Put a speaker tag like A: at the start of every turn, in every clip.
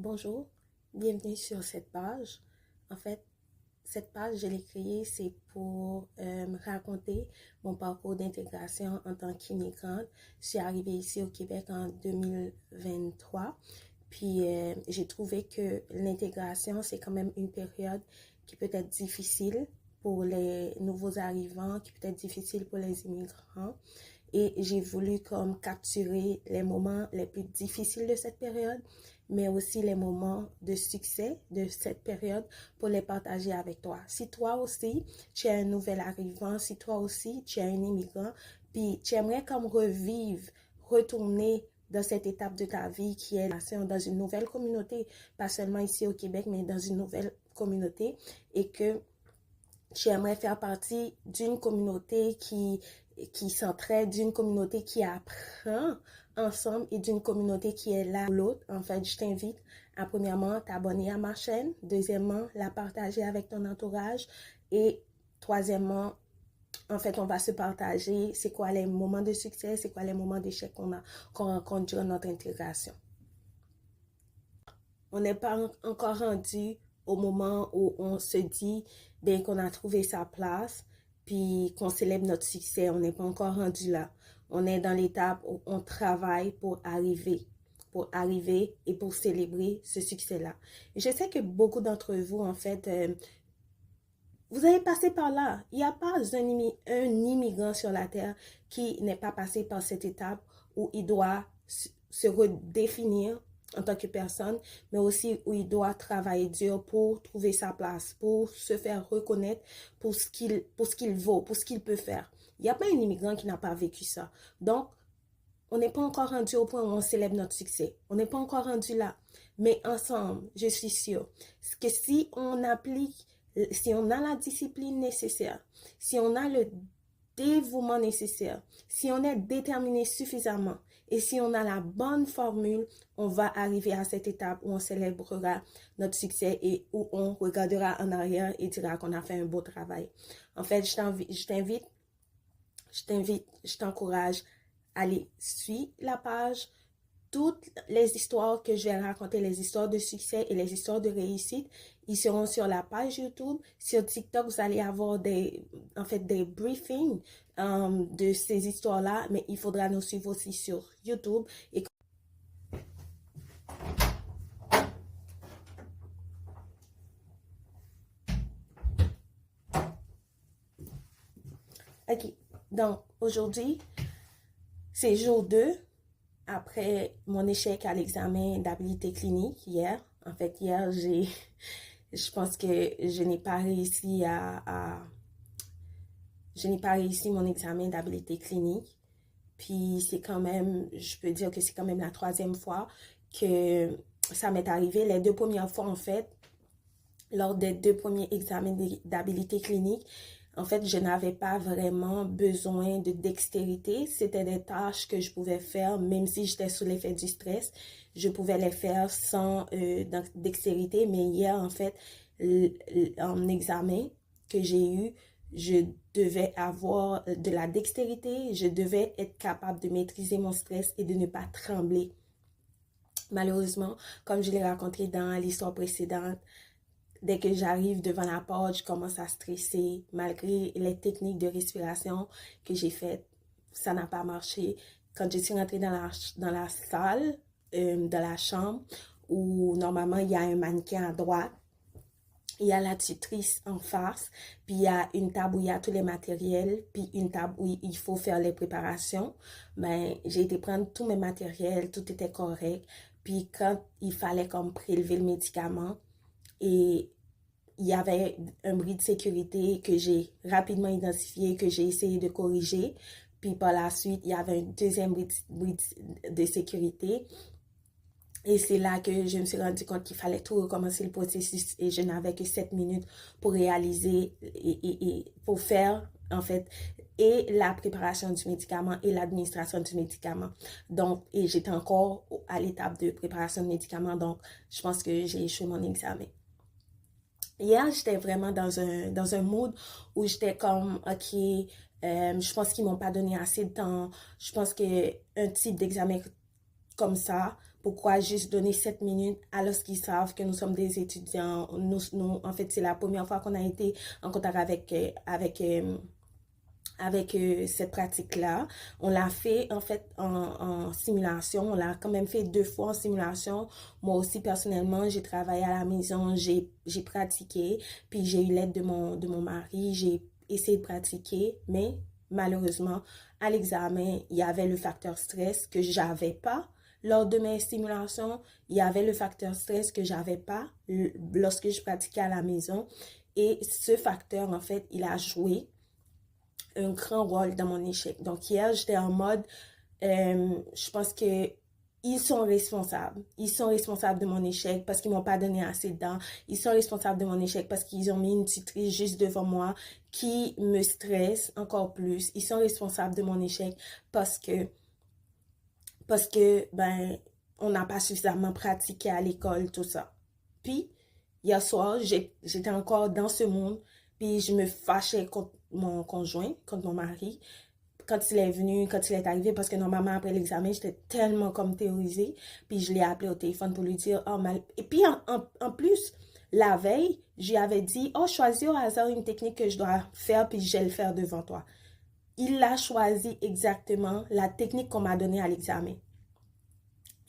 A: Bonjour, bienvenue sur cette page. En fait, cette page, je l'ai créée, c'est pour raconter mon parcours d'intégration en tant qu'immigrante. Je suis arrivée ici au Québec en 2023, puis j'ai trouvé que l'intégration, c'est quand même une période qui peut être difficile pour les nouveaux arrivants, qui peut être difficile pour les immigrants. Et j'ai voulu comme capturer les moments les plus difficiles de cette période, mais aussi les moments de succès de cette période pour les partager avec toi. Si toi aussi, tu es un nouvel arrivant, si toi aussi, tu es un immigrant, puis tu aimerais comme revivre, retourner dans cette étape de ta vie qui est dans une nouvelle communauté, pas seulement ici au Québec, mais dans une nouvelle communauté, et que j'aimerais faire partie d'une communauté qui s'entraide, d'une communauté qui apprend ensemble et d'une communauté qui est là pour l'autre. En fait, je t'invite à premièrement t'abonner à ma chaîne, deuxièmement, la partager avec ton entourage et troisièmement, en fait, on va se partager c'est quoi les moments de succès, c'est quoi les moments d'échec qu'on rencontre durant notre intégration. On n'est pas encore rendu au moment où on se dit bien qu'on a trouvé sa place, puis qu'on célèbre notre succès. On n'est pas encore rendu là. On est dans l'étape où on travaille pour arriver et pour célébrer ce succès-là. Et je sais que beaucoup d'entre vous, en fait, vous allez passer par là. Il n'y a pas un immigrant sur la terre qui n'est pas passé par cette étape où il doit se redéfinir en tant que personne, mais aussi où il doit travailler dur pour trouver sa place, pour se faire reconnaître pour ce qu'il vaut, pour ce qu'il peut faire. Il n'y a pas un immigrant qui n'a pas vécu ça. Donc, on n'est pas encore rendu au point où on célèbre notre succès. On n'est pas encore rendu là. Mais ensemble, je suis sûre que si on applique, si on a la discipline nécessaire, si on a le dévouement nécessaire, si on est déterminé suffisamment et si on a la bonne formule, on va arriver à cette étape où on célébrera notre succès et où on regardera en arrière et dira qu'on a fait un beau travail. En fait, je t'encourage à aller suivre la page. Toutes les histoires que je vais raconter, les histoires de succès et les histoires de réussite, ils seront sur la page YouTube. Sur TikTok, vous allez avoir des briefings de ces histoires-là, mais il faudra nous suivre aussi sur YouTube. OK, donc aujourd'hui, c'est jour 2 après mon échec à l'examen d'habilité clinique hier. En fait, hier, je pense que je n'ai pas réussi je n'ai pas réussi mon examen d'habilité clinique. Puis c'est quand même, je peux dire que c'est quand même la 3e fois que ça m'est arrivé. Les 2 premières fois, en fait, lors des 2 premiers examens d'habilité clinique, en fait, je n'avais pas vraiment besoin de dextérité. C'était des tâches que je pouvais faire, même si j'étais sous l'effet du stress. Je pouvais les faire sans dextérité. Mais hier, en fait, en examen que j'ai eu, je devais avoir de la dextérité. Je devais être capable de maîtriser mon stress et de ne pas trembler. Malheureusement, comme je l'ai raconté dans l'histoire précédente, dès que j'arrive devant la porte, je commence à stresser. Malgré les techniques de respiration que j'ai faites, ça n'a pas marché. Quand je suis rentrée dans la salle, dans la chambre, où normalement il y a un mannequin à droite, il y a la tutrice en face, puis il y a une table où il y a tous les matériels, puis une table où il faut faire les préparations. Ben, j'ai été prendre tous mes matériels, tout était correct. Puis quand il fallait comme prélever le médicament, et il y avait un bris de sécurité que j'ai rapidement identifié, que j'ai essayé de corriger. Puis par la suite, il y avait un deuxième bris de sécurité. Et c'est là que je me suis rendu compte qu'il fallait tout recommencer le processus et je n'avais que 7 minutes pour réaliser et pour faire, en fait, et la préparation du médicament et l'administration du médicament. Donc, et j'étais encore à l'étape de préparation de médicament, donc je pense que j'ai échoué mon examen. Hier, j'étais vraiment dans un mood où j'étais comme, OK, je pense qu'ils m'ont pas donné assez de temps. Je pense que un type d'examen comme ça. Pourquoi juste donner 7 minutes alors qu'ils savent que nous sommes des étudiants. En fait, c'est la première fois qu'on a été en contact avec cette pratique-là. On l'a fait en fait en simulation. On l'a quand même fait 2 fois en simulation. Moi aussi, personnellement, j'ai travaillé à la maison, j'ai pratiqué, puis j'ai eu l'aide de mon mari, j'ai essayé de pratiquer, mais malheureusement, à l'examen, il y avait le facteur stress que j'avais pas. Lors de mes simulations, il y avait le facteur stress que j'avais pas lorsque je pratiquais à la maison. Et ce facteur, en fait, il a joué un grand rôle dans mon échec. Donc hier, j'étais en mode, je pense que ils sont responsables. Ils sont responsables de mon échec parce qu'ils m'ont pas donné assez de dents. Ils sont responsables de mon échec parce qu'ils ont mis une tutrice juste devant moi qui me stresse encore plus. Ils sont responsables de mon échec parce que, ben, on n'a pas suffisamment pratiqué à l'école, tout ça. Puis, hier soir, j'étais encore dans ce monde, puis je me fâchais contre mon conjoint, contre mon mari, quand il est venu, quand il est arrivé, parce que normalement, après l'examen, j'étais tellement comme terrorisée, puis je l'ai appelé au téléphone pour lui dire, oh, mal. Et puis, en plus, la veille, j'y avais dit, oh, choisis au hasard une technique que je dois faire, puis je vais le faire devant toi. Il a choisi exactement la technique qu'on m'a donnée à l'examen.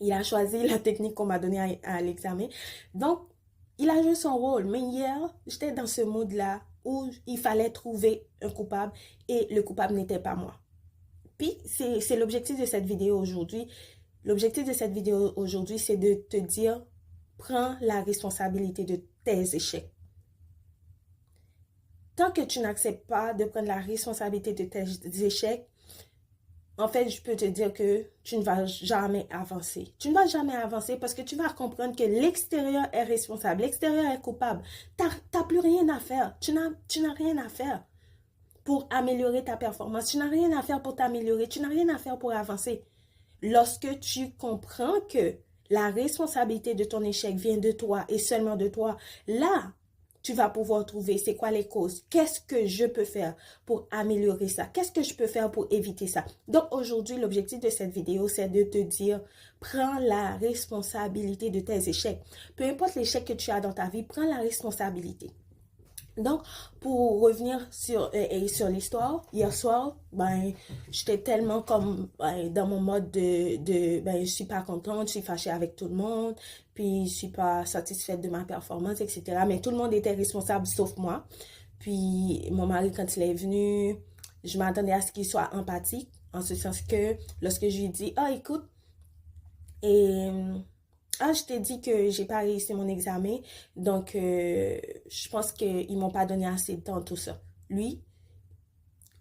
A: Il a choisi la technique qu'on m'a donnée à l'examen. Donc, il a joué son rôle. Mais hier, j'étais dans ce mood-là où il fallait trouver un coupable et le coupable n'était pas moi. Puis, c'est l'objectif de cette vidéo aujourd'hui. L'objectif de cette vidéo aujourd'hui, c'est de te dire, prends la responsabilité de tes échecs. Tant que tu n'acceptes pas de prendre la responsabilité de tes échecs, en fait, je peux te dire que tu ne vas jamais avancer. Tu ne vas jamais avancer parce que tu vas comprendre que l'extérieur est responsable, l'extérieur est coupable. Tu n'as plus rien à faire. Tu n'as rien à faire pour améliorer ta performance. Tu n'as rien à faire pour t'améliorer. Tu n'as rien à faire pour avancer. Lorsque tu comprends que la responsabilité de ton échec vient de toi et seulement de toi, là, tu vas pouvoir trouver c'est quoi les causes. Qu'est-ce que je peux faire pour améliorer ça? Qu'est-ce que je peux faire pour éviter ça? Donc aujourd'hui, l'objectif de cette vidéo, c'est de te dire, prends la responsabilité de tes échecs. Peu importe l'échec que tu as dans ta vie, prends la responsabilité. Donc, pour revenir sur l'histoire, hier soir, ben, j'étais tellement comme dans mon mode ben, je suis pas contente, je suis fâchée avec tout le monde, puis je suis pas satisfaite de ma performance, etc. Mais tout le monde était responsable sauf moi. Puis, mon mari, quand il est venu, je m'attendais à ce qu'il soit empathique, en ce sens que lorsque je lui ai dit, ah, écoute, et je t'ai dit que j'ai pas réussi mon examen, donc je pense qu'ils m'ont pas donné assez de temps, tout ça. Lui,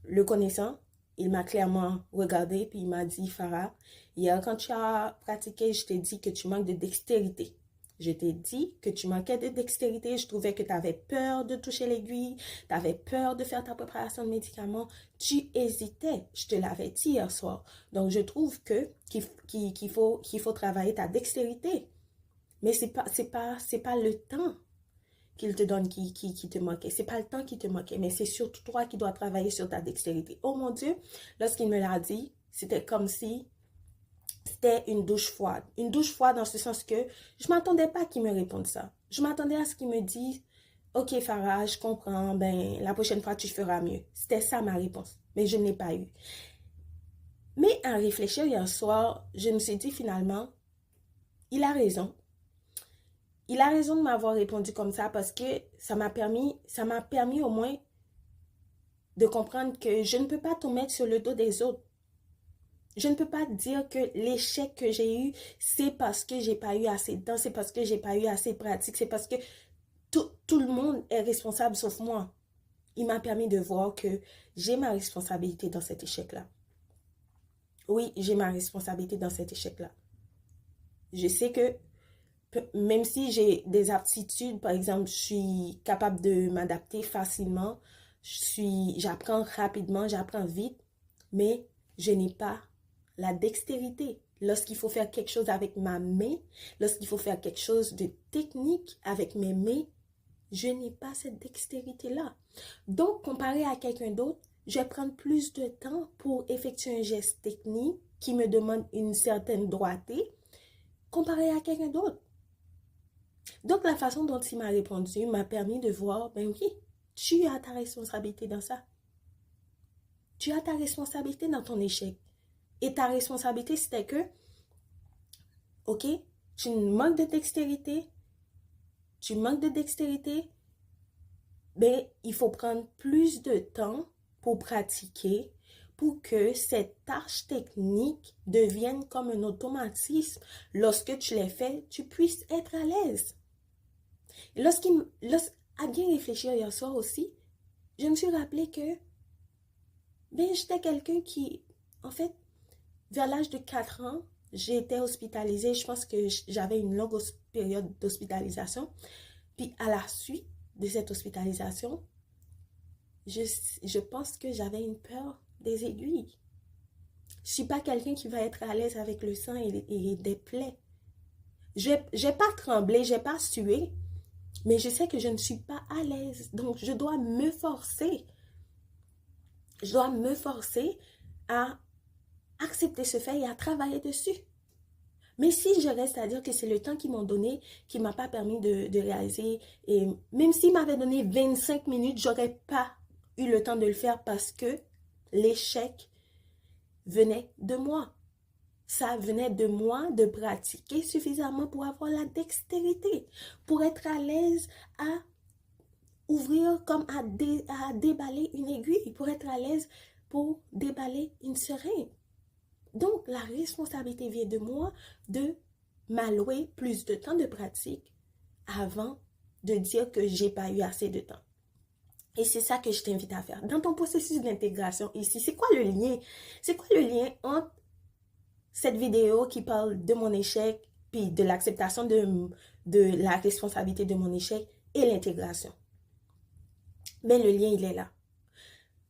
A: le connaissant, il m'a clairement regardé, puis il m'a dit, Farah, hier quand tu as pratiqué, je t'ai dit que tu manques de dextérité. Je t'ai dit que tu manquais de dextérité, je trouvais que tu avais peur de toucher l'aiguille, tu avais peur de faire ta préparation de médicaments, tu hésitais, je te l'avais dit hier soir. Donc je trouve qu'il faut travailler ta dextérité. Mais c'est pas le temps qu'il te donne qui te manquait. C'est pas le temps qui te manquait, mais c'est surtout toi qui dois travailler sur ta dextérité. Oh mon Dieu, lorsqu'il me l'a dit, c'était comme si c'était une douche froide. Une douche froide dans ce sens que je m'attendais pas qu'il me réponde ça. Je m'attendais à ce qu'il me dise, ok Farah, je comprends, ben la prochaine fois tu feras mieux. C'était ça ma réponse, mais je ne l'ai pas eu. Mais à réfléchir hier soir, je me suis dit finalement, il a raison. Il a raison de m'avoir répondu comme ça parce que ça m'a permis au moins de comprendre que je ne peux pas tout mettre sur le dos des autres. Je ne peux pas dire que l'échec que j'ai eu, c'est parce que j'ai pas eu assez de temps, c'est parce que j'ai pas eu assez de pratique, c'est parce que tout le monde est responsable sauf moi. Il m'a permis de voir que j'ai ma responsabilité dans cet échec-là. Oui, j'ai ma responsabilité dans cet échec-là. Je sais que même si j'ai des aptitudes, par exemple, je suis capable de m'adapter facilement, j'apprends rapidement, j'apprends vite, mais je n'ai pas la dextérité. Lorsqu'il faut faire quelque chose avec ma main, lorsqu'il faut faire quelque chose de technique avec mes mains, je n'ai pas cette dextérité-là. Donc, comparé à quelqu'un d'autre, je vais prendre plus de temps pour effectuer un geste technique qui me demande une certaine droiture, comparé à quelqu'un d'autre. Donc, la façon dont il m'a répondu m'a permis de voir, ben oui, tu as ta responsabilité dans ça. Tu as ta responsabilité dans ton échec. Et ta responsabilité, c'était que, ok, tu manques de dextérité, ben, il faut prendre plus de temps pour pratiquer, pour que cette tâche technique devienne comme un automatisme. Lorsque tu les fais, tu puisses être à l'aise. À bien réfléchir hier soir aussi, je me suis rappelé que ben, j'étais quelqu'un qui, en fait, vers l'âge de 4 ans, j'ai été hospitalisée. Je pense que j'avais une longue période d'hospitalisation. Puis à la suite de cette hospitalisation, je pense que j'avais une peur des aiguilles. Je ne suis pas quelqu'un qui va être à l'aise avec le sang et des plaies. Je n'ai pas tremblé, je n'ai pas sué, mais je sais que je ne suis pas à l'aise. Donc, je dois me forcer. Je dois me forcer à accepter ce fait et à travailler dessus. Mais si je reste à dire que c'est le temps qu'ils m'ont donné, qui ne m'a pas permis de réaliser, et même s'ils m'avaient donné 25 minutes, je n'aurais pas eu le temps de le faire parce que l'échec venait de moi. Ça venait de moi de pratiquer suffisamment pour avoir la dextérité, pour être à l'aise à ouvrir comme à déballer une aiguille, pour être à l'aise pour déballer une seringue. Donc, la responsabilité vient de moi de m'allouer plus de temps de pratique avant de dire que j'ai pas eu assez de temps. Et c'est ça que je t'invite à faire. Dans ton processus d'intégration ici, c'est quoi le lien? C'est quoi le lien entre cette vidéo qui parle de mon échec, puis de l'acceptation de la responsabilité de mon échec et l'intégration? Mais le lien, il est là.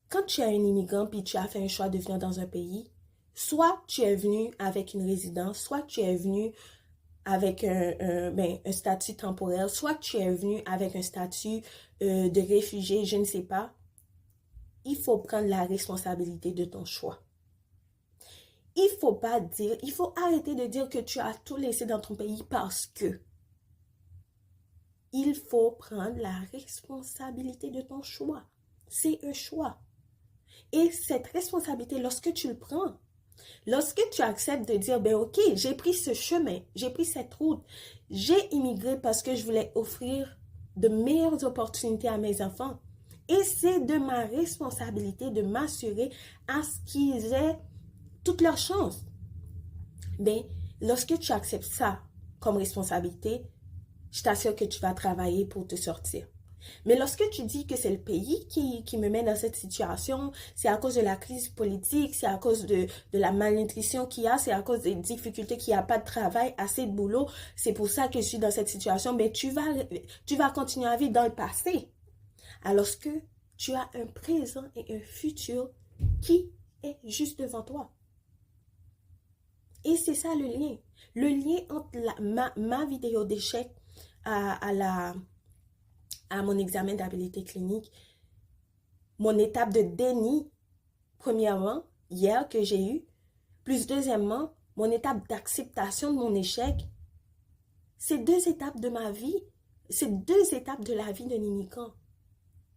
A: Quand tu es un immigrant, puis tu as fait un choix de venir dans un pays, soit tu es venu avec une résidence, soit tu es venu avec un statut temporaire, soit tu es venu avec un statut de réfugié, je ne sais pas. Il faut prendre la responsabilité de ton choix. Il faut arrêter de dire que tu as tout laissé dans ton pays parce que. Il faut prendre la responsabilité de ton choix. C'est un choix. Et cette responsabilité, lorsque tu le prends, lorsque tu acceptes de dire, ben ok, j'ai pris ce chemin, j'ai pris cette route, j'ai immigré parce que je voulais offrir de meilleures opportunités à mes enfants. Et c'est de ma responsabilité de m'assurer à ce qu'ils aient toutes leurs chances. Ben, lorsque tu acceptes ça comme responsabilité, je t'assure que tu vas travailler pour te sortir. Mais lorsque tu dis que c'est le pays qui me met dans cette situation, c'est à cause de la crise politique, c'est à cause de la malnutrition qu'il y a, c'est à cause des difficultés qu'il n'y a pas de travail, assez de boulot, c'est pour ça que je suis dans cette situation, mais tu vas continuer à vivre dans le passé. Alors que tu as un présent et un futur qui est juste devant toi. Et c'est ça le lien. Le lien entre ma vidéo d'échec à mon examen d'habilité clinique, mon étape de déni, premièrement, hier que j'ai eu, plus deuxièmement, mon étape d'acceptation de mon échec, c'est 2 étapes de ma vie, c'est 2 étapes de la vie d'un immigrant.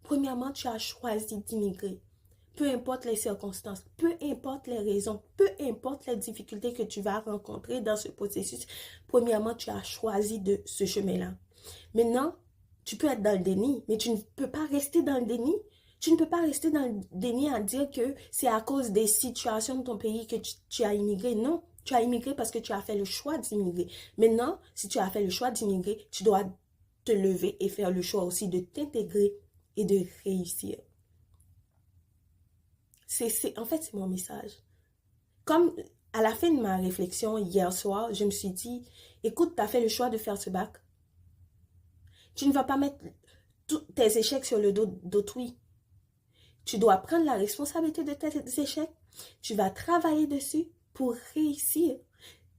A: Premièrement, tu as choisi d'immigrer. Peu importe les circonstances, peu importe les raisons, peu importe les difficultés que tu vas rencontrer dans ce processus, premièrement, tu as choisi de ce chemin-là. Maintenant, tu peux être dans le déni, mais tu ne peux pas rester dans le déni. Tu ne peux pas rester dans le déni à dire que c'est à cause des situations de ton pays que tu as immigré. Non, tu as immigré parce que tu as fait le choix d'immigrer. Maintenant, si tu as fait le choix d'immigrer, tu dois te lever et faire le choix aussi de t'intégrer et de réussir. En fait, c'est mon message. Comme à la fin de ma réflexion hier soir, je me suis dit, écoute, tu as fait le choix de faire ce bac. Tu ne vas pas mettre tous tes échecs sur le dos d'autrui. Tu dois prendre la responsabilité de tes échecs. Tu vas travailler dessus pour réussir.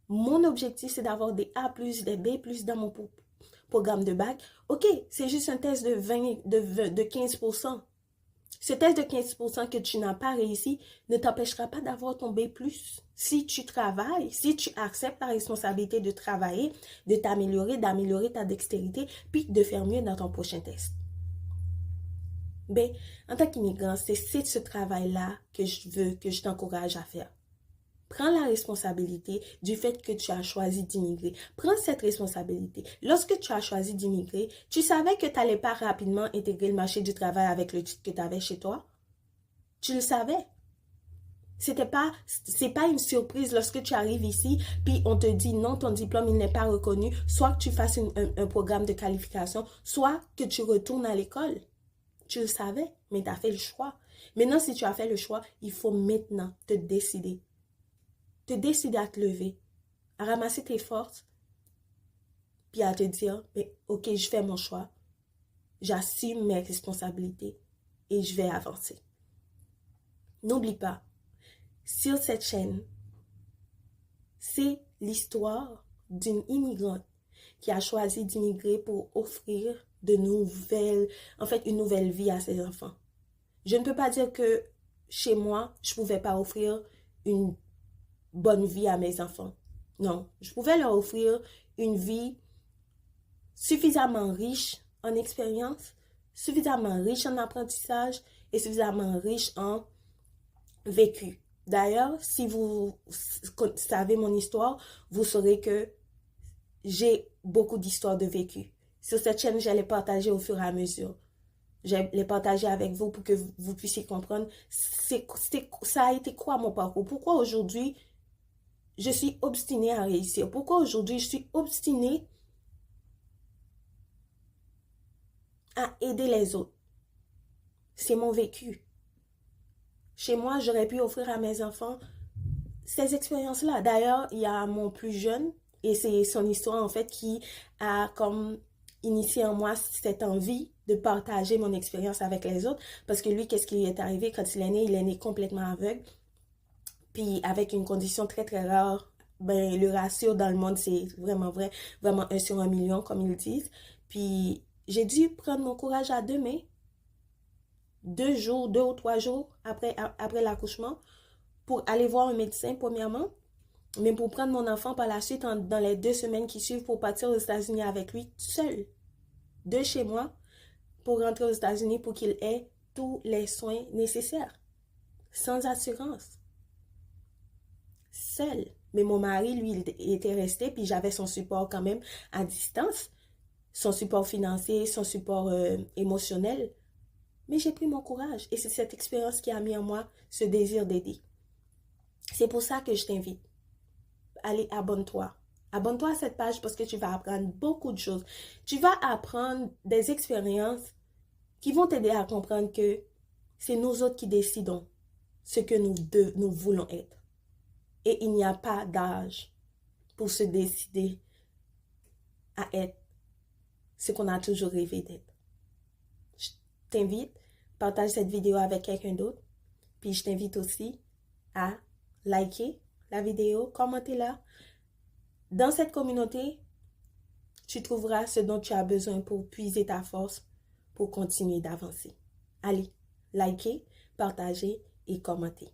A: Mon objectif, c'est d'avoir des A+, des B+, dans mon programme de bac. Ok, c'est juste un test de 15%. Ce test de 15% que tu n'as pas réussi ne t'empêchera pas d'avoir ton B+. Si tu travailles, si tu acceptes ta responsabilité de travailler, de t'améliorer, d'améliorer ta dextérité, puis de faire mieux dans ton prochain test. Ben, en tant qu'immigrant, c'est ce travail-là que je t'encourage à faire. Prends la responsabilité du fait que tu as choisi d'immigrer. Prends cette responsabilité. Lorsque tu as choisi d'immigrer, tu savais que tu n'allais pas rapidement intégrer le marché du travail avec le titre que tu avais chez toi. Tu le savais. C'est pas une surprise lorsque tu arrives ici, puis on te dit non, ton diplôme il n'est pas reconnu, soit que tu fasses un programme de qualification, soit que tu retournes à l'école. Tu le savais, mais tu as fait le choix. Maintenant, si tu as fait le choix, il faut maintenant te décider. Te décider à te lever, à ramasser tes forces, puis à te dire, mais ok, je fais mon choix. J'assume mes responsabilités et je vais avancer. N'oublie pas, sur cette chaîne, c'est l'histoire d'une immigrante qui a choisi d'immigrer pour offrir une nouvelle vie à ses enfants. Je ne peux pas dire que chez moi, je ne pouvais pas offrir une bonne vie à mes enfants. Non, je pouvais leur offrir une vie suffisamment riche en expérience, suffisamment riche en apprentissage et suffisamment riche en vécu. D'ailleurs, si vous savez mon histoire, vous saurez que j'ai beaucoup d'histoires de vécu. Sur cette chaîne, j'allais partager au fur et à mesure. Je vais les partager avec vous pour que vous puissiez comprendre ça a été quoi mon parcours. Pourquoi aujourd'hui, je suis obstinée à réussir. Pourquoi aujourd'hui, je suis obstinée à aider les autres. C'est mon vécu. Chez moi, j'aurais pu offrir à mes enfants ces expériences-là. D'ailleurs, il y a mon plus jeune, et c'est son histoire en fait qui a comme initié en moi cette envie de partager mon expérience avec les autres. Parce que lui, qu'est-ce qui lui est arrivé quand il est né complètement aveugle. Puis avec une condition très très rare, ben le ratio dans le monde, c'est vraiment vrai, vraiment 1 sur 1 million, comme ils disent. Puis j'ai dû prendre mon courage à deux mains, 2 ou 3 jours après l'accouchement, pour aller voir un médecin, premièrement, mais pour prendre mon enfant par la suite dans les 2 semaines qui suivent pour partir aux États-Unis avec lui, seul, de chez moi, pour rentrer aux États-Unis pour qu'il ait tous les soins nécessaires, sans assurance. Seul. Mais mon mari, lui, il était resté, puis j'avais son support quand même à distance, son support financier, son support émotionnel. Mais j'ai pris mon courage et c'est cette expérience qui a mis en moi ce désir d'aider. C'est pour ça que je t'invite. Allez, abonne-toi. Abonne-toi à cette page parce que tu vas apprendre beaucoup de choses. Tu vas apprendre des expériences qui vont t'aider à comprendre que c'est nous autres qui décidons ce que nous voulons être. Et il n'y a pas d'âge pour se décider à être ce qu'on a toujours rêvé d'être. Je t'invite, partage cette vidéo avec quelqu'un d'autre. Puis je t'invite aussi à liker la vidéo, commenter-la. Dans cette communauté, tu trouveras ce dont tu as besoin pour puiser ta force pour continuer d'avancer. Allez, likez, partagez et commentez.